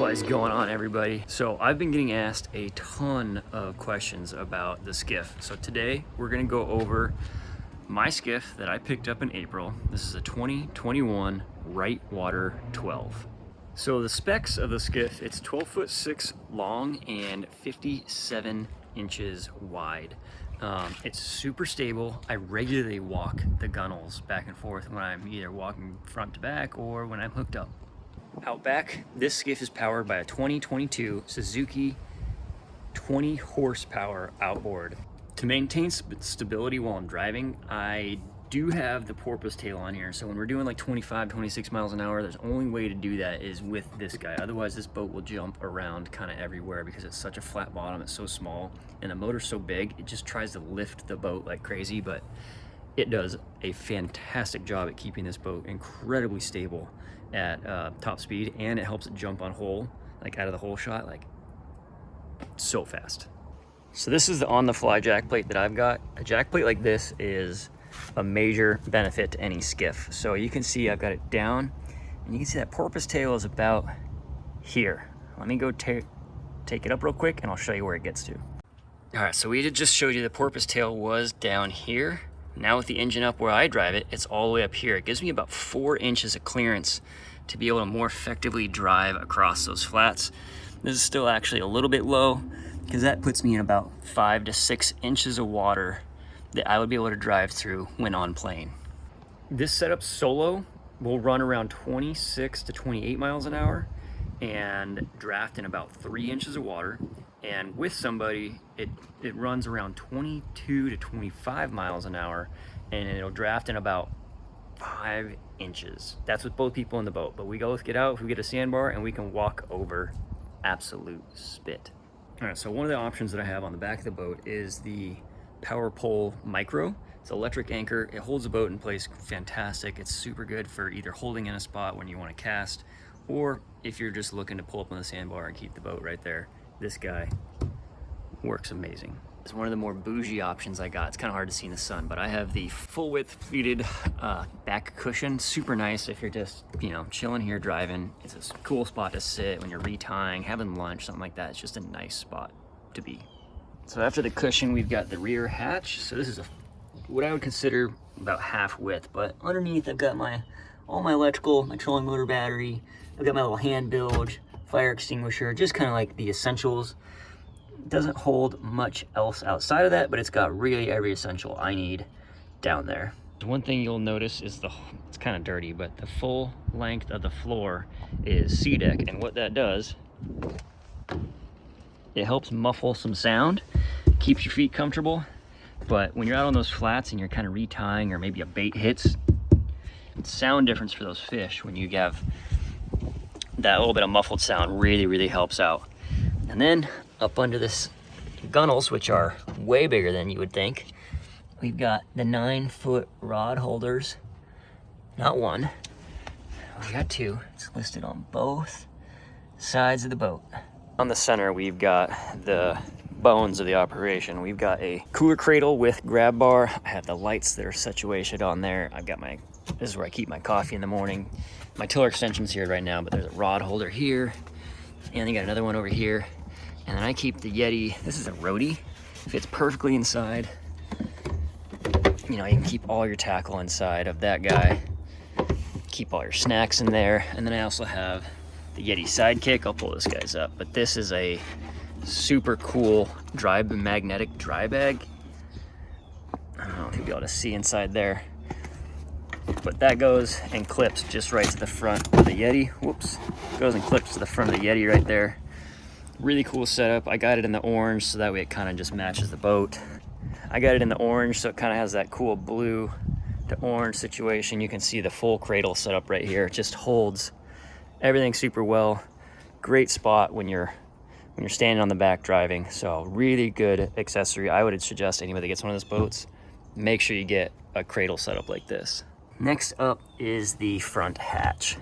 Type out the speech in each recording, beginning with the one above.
What is going on, everybody? So I've been getting asked a ton of questions about the skiff. So today we're gonna go over my skiff that I picked up in April. This is a 2021 Wright Water 12. So the specs of the skiff, it's 12'6" long and 57 inches wide. It's super stable. I regularly walk the gunnels back and forth when I'm either walking front to back or when I'm hooked up. Out back, this skiff is powered by a 2022 Suzuki 20 horsepower outboard. To maintain stability while I'm driving, I do have the porpoise tail on here. So when we're doing like 25, 26 miles an hour, there's only way to do that is with this guy. Otherwise, this boat will jump around kind of everywhere because it's such a flat bottom, it's so small, and the motor's so big, it just tries to lift the boat like crazy, but it does a fantastic job at keeping this boat incredibly stable at top speed, and it helps it jump on hole, like out of the hole shot, like so fast. So this is the on-the-fly jack plate that I've got. A jack plate like this is a major benefit to any skiff. So you can see I've got it down, and you can see that porpoise tail is about here. Let me go take it up real quick, and I'll show you where it gets to. All right, so we just showed you the porpoise tail was down here. Now with the engine up where I drive it, it's all the way up here. It gives me about 4 inches of clearance to be able to more effectively drive across those flats. This is still actually a little bit low because that puts me in about 5 to 6 inches of water that I would be able to drive through when on plane. This setup solo will run around 26 to 28 miles an hour and draft in about 3 inches of water. And with somebody, it runs around 22 to 25 miles an hour, and it'll draft in about 5 inches. That's with both people in the boat. But we both get out, we get a sandbar, and we can walk over absolute spit. All right, so one of the options that I have on the back of the boat is the Power Pole Micro. It's an electric anchor. It holds the boat in place fantastic. It's super good for either holding in a spot when you want to cast, or if you're just looking to pull up on the sandbar and keep the boat right there. This guy works amazing. It's one of the more bougie options I got. It's kind of hard to see in the sun, but I have the full width pleated back cushion. Super nice if you're just, chilling here driving. It's a cool spot to sit when you're retying, having lunch, something like that. It's just a nice spot to be. So after the cushion, we've got the rear hatch. So this is what I would consider about half width, but underneath I've got all my electrical, my trolling motor battery. I've got my little hand bilge, fire extinguisher, just kind of like the essentials. It doesn't hold much else outside of that, but it's got really every essential I need down there. One thing you'll notice is it's kind of dirty, but the full length of the floor is SeaDeck, and what that does, it helps muffle some sound, keeps your feet comfortable, but when you're out on those flats and you're kind of retying or maybe a bait hits, sound difference for those fish when you have that little bit of muffled sound really helps out. And then up under this gunnels, which are way bigger than you would think, we've got the 9-foot rod holders. Not one, we got 2. It's listed on both sides of the boat. On the center, we've got the bones of the operation. We've got a cooler cradle with grab bar. I have the lights that are situated on there. I've got this is where I keep my coffee in the morning. My tiller extension's here right now, but there's a rod holder here, and then got another one over here. And then I keep the Yeti. This is a roadie. Fits perfectly inside. You can keep all your tackle inside of that guy. Keep all your snacks in there. And then I also have the Yeti Sidekick. I'll pull this guy's up, but this is a super cool magnetic dry bag. I don't know if you'll be able to see inside there, but that goes and clips just right to the front of the Yeti. Whoops. Goes and clips to the front of the Yeti right there. Really cool setup. I got it in the orange so that way it kind of just matches the boat. I got it in the orange so it kind of has that cool blue to orange situation. You can see the full cradle setup right here. It just holds everything super well. Great spot when you're standing on the back driving. So really good accessory. I would suggest anybody that gets one of those boats, make sure you get a cradle setup like this. Next up is the front hatch.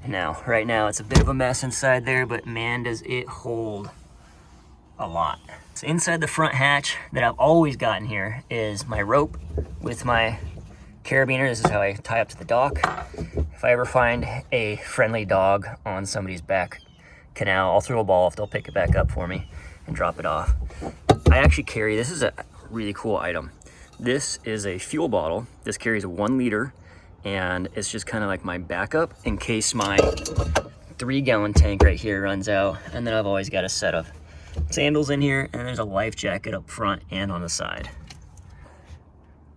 Now, right now it's a bit of a mess inside there, but man, does it hold a lot. So inside the front hatch that I've always gotten here is my rope with my carabiner. This is how I tie up to the dock. If I ever find a friendly dog on somebody's back canal. I'll throw a ball if they'll pick it back up for me and drop it off. I actually carry, this is a really cool item. This is a fuel bottle. This carries 1 liter, and it's just kind of like my backup in case my 3-gallon tank right here runs out. And then I've always got a set of sandals in here, and there's a life jacket up front and on the side.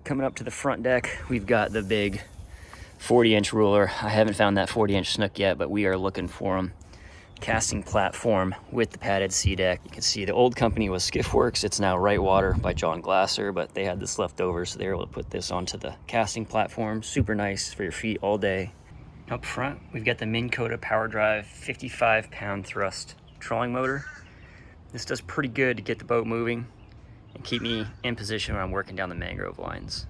Coming up to the front deck, we've got the big 40-inch ruler. I haven't found that 40-inch snook yet, but we are looking for them. Casting platform with the padded sea deck. You can see the old company was SkiffWorX. It's now Wright Water by John Glasser, but they had this left over, so they were able to put this onto the casting platform. Super nice for your feet all day. Up front, we've got the Minn Kota Power Drive 55-pound thrust trolling motor. This does pretty good to get the boat moving and keep me in position when I'm working down the mangrove lines.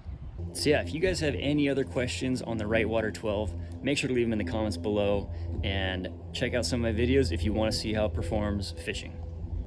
So yeah, if you guys have any other questions on the Wright Water 12, make sure to leave them in the comments below, and check out some of my videos if you want to see how it performs fishing.